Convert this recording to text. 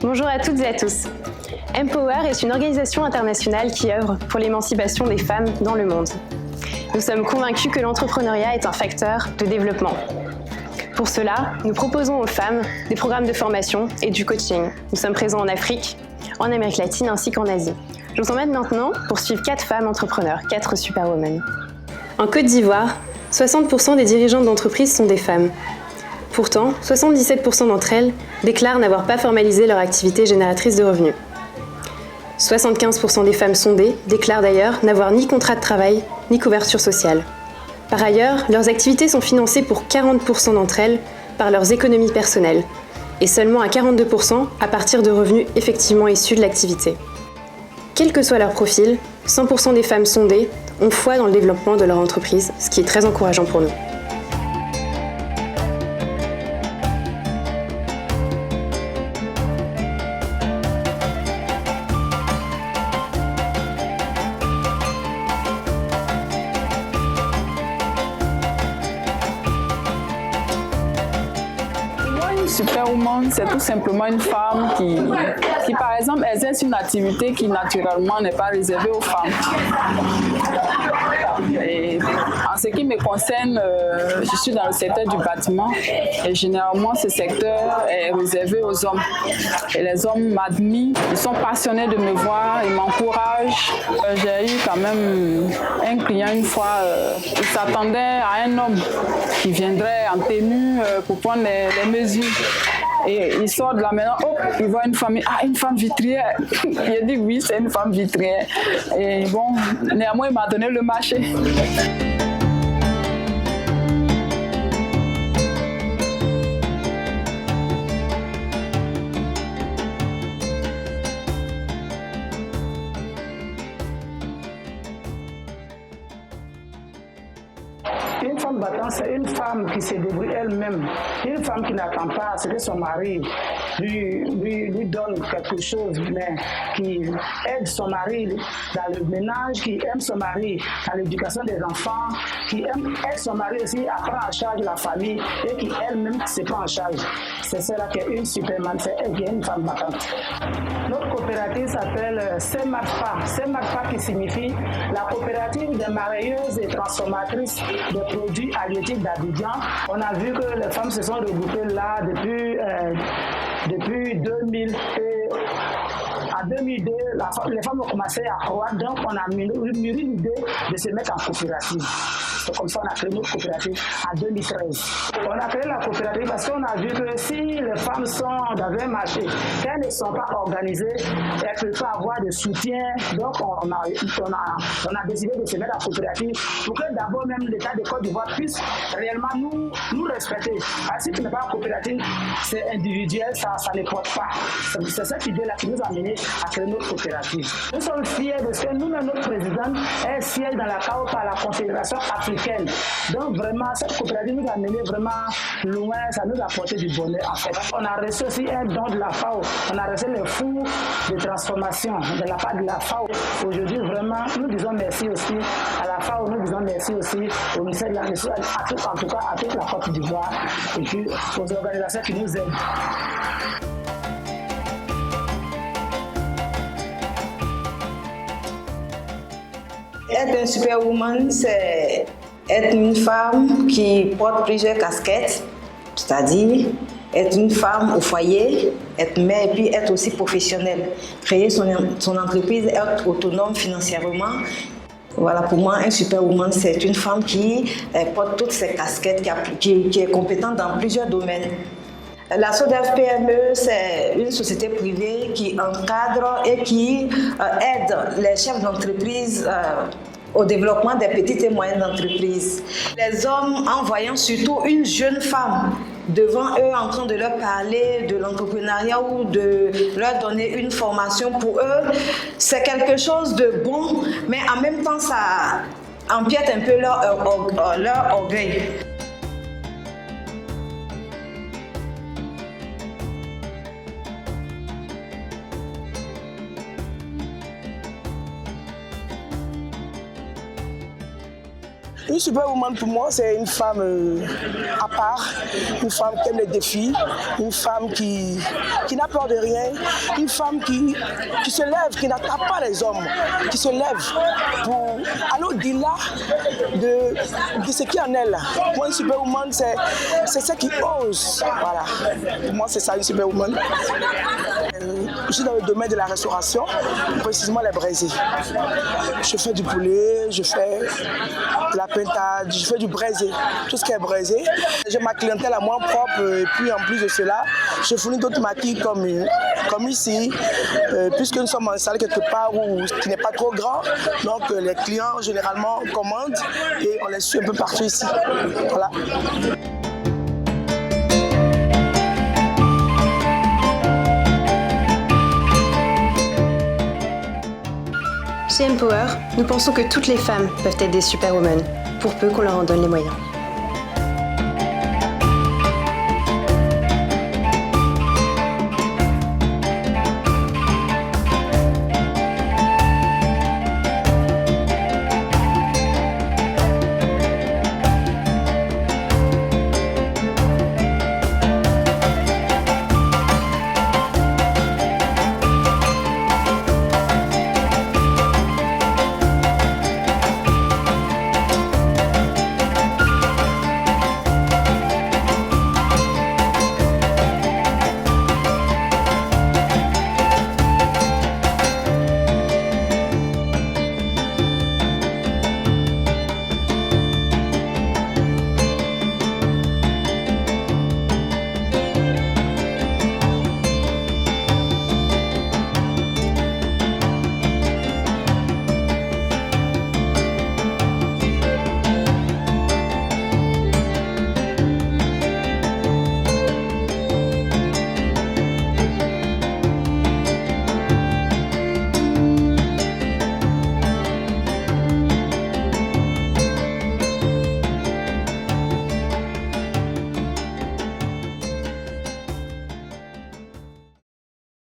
Bonjour à toutes et à tous. Empower est une organisation internationale qui œuvre pour l'émancipation des femmes dans le monde. Nous sommes convaincus que l'entrepreneuriat est un facteur de développement. Pour cela, nous proposons aux femmes des programmes de formation et du coaching. Nous sommes présents en Afrique, en Amérique latine ainsi qu'en Asie. Je vous emmène maintenant pour suivre 4 femmes entrepreneurs, 4 superwomen. En Côte d'Ivoire, 60% des dirigeantes d'entreprises sont des femmes. Pourtant, 77% d'entre elles déclarent n'avoir pas formalisé leur activité génératrice de revenus. 75% des femmes sondées déclarent d'ailleurs n'avoir ni contrat de travail, ni couverture sociale. Par ailleurs, leurs activités sont financées pour 40% d'entre elles par leurs économies personnelles, et seulement à 42% à partir de revenus effectivement issus de l'activité. Quel que soit leur profil, 100% des femmes sondées ont foi dans le développement de leur entreprise, ce qui est très encourageant pour nous. Superwoman, c'est tout simplement une femme qui, par exemple, exerce une activité qui naturellement n'est pas réservée aux femmes. Et en ce qui me concerne, je suis dans le secteur du bâtiment et généralement ce secteur est réservé aux hommes. Et les hommes m'admirent, ils sont passionnés de me voir, ils m'encouragent. J'ai eu quand même un client une fois, il s'attendait à un homme qui viendrait en tenue pour prendre les mesures. Et il sort de la maison, hop, il voit une femme, une femme vitrière. Il a dit oui, c'est une femme vitrière. Et bon, néanmoins, il m'a donné le marché. Une femme battante, c'est une femme qui se débrouille elle-même, une femme qui n'attend pas à ce que son mari lui donne quelque chose, mais qui aide son mari dans le ménage, qui aime son mari dans l'éducation des enfants, qui aide son mari aussi à prendre en charge la famille et qui elle-même se prend en charge. C'est celle-là qui est une superman, c'est elle qui est une femme battante. Notre coopérative s'appelle CEMARFA. CEMARFA qui signifie la coopérative des maraîcheuses et transformatrices de produits halieutiques d'Abidjan. On a vu que les femmes se sont regroupées là depuis 2000. En 2002, les femmes ont commencé à croître, donc on a mûri l'idée de se mettre en coopérative. C'est comme ça qu'on a créé notre coopérative en 2013. On a créé la coopérative parce qu'on a vu que si les femmes sont dans un marché, qu'elles ne sont pas organisées, elles peuvent pas avoir de soutien. Donc on a décidé de se mettre en coopérative pour que d'abord même l'État de Côte d'Ivoire puisse réellement nous respecter. Parce que si tu n'es pas en coopérative, c'est individuel, ça ne porte pas. C'est cette idée-là qui nous a amené à créer notre coopérative. Nous sommes fiers de ce que nous-mêmes, notre président, est siège dans la CAO par la Confédération africaine. Donc vraiment, cette coopérative nous a amené vraiment loin, ça nous a apporté du bonheur en fait. On a reçu aussi un don de la FAO, on a reçu le four de transformation de la part de la FAO. Aujourd'hui, vraiment, nous disons merci aussi à la FAO, nous disons merci aussi au ministère de l'Agriculture, en tout cas à toute la Côte d'Ivoire et puis aux organisations qui nous aident. Être une superwoman, c'est être une femme qui porte plusieurs casquettes, c'est-à-dire être une femme au foyer, être mère et puis être aussi professionnelle. Créer son entreprise, être autonome financièrement. Voilà, pour moi, un superwoman, c'est une femme qui porte toutes ses casquettes, qui est compétente dans plusieurs domaines. La SODEF PME, c'est une société privée qui encadre et qui aide les chefs d'entreprise au développement des petites et moyennes entreprises. Les hommes, en voyant surtout une jeune femme devant eux en train de leur parler de l'entrepreneuriat ou de leur donner une formation, pour eux, c'est quelque chose de bon, mais en même temps, ça empiète un peu leur orgueil. Une superwoman pour moi, c'est une femme à part, une femme qui aime les défis, une femme qui n'a peur de rien, une femme qui se lève, qui n'attaque pas les hommes, qui se lève pour aller au-delà de ce qui en est là. Pour moi, une superwoman, c'est celle qui ose. Voilà. Pour moi, c'est ça, une superwoman. Je suis dans le domaine de la restauration, précisément les braisés. Je fais du poulet, je fais de la pintade, je fais du braisé, tout ce qui est braisé. J'ai ma clientèle à moi propre et puis en plus de cela, je fournis d'autres maquis comme ici, puisque nous sommes installés quelque part qui n'est pas trop grand. Donc les clients généralement commandent et on les suit un peu partout ici. Voilà. Chez Empower, nous pensons que toutes les femmes peuvent être des superwomen, pour peu qu'on leur en donne les moyens.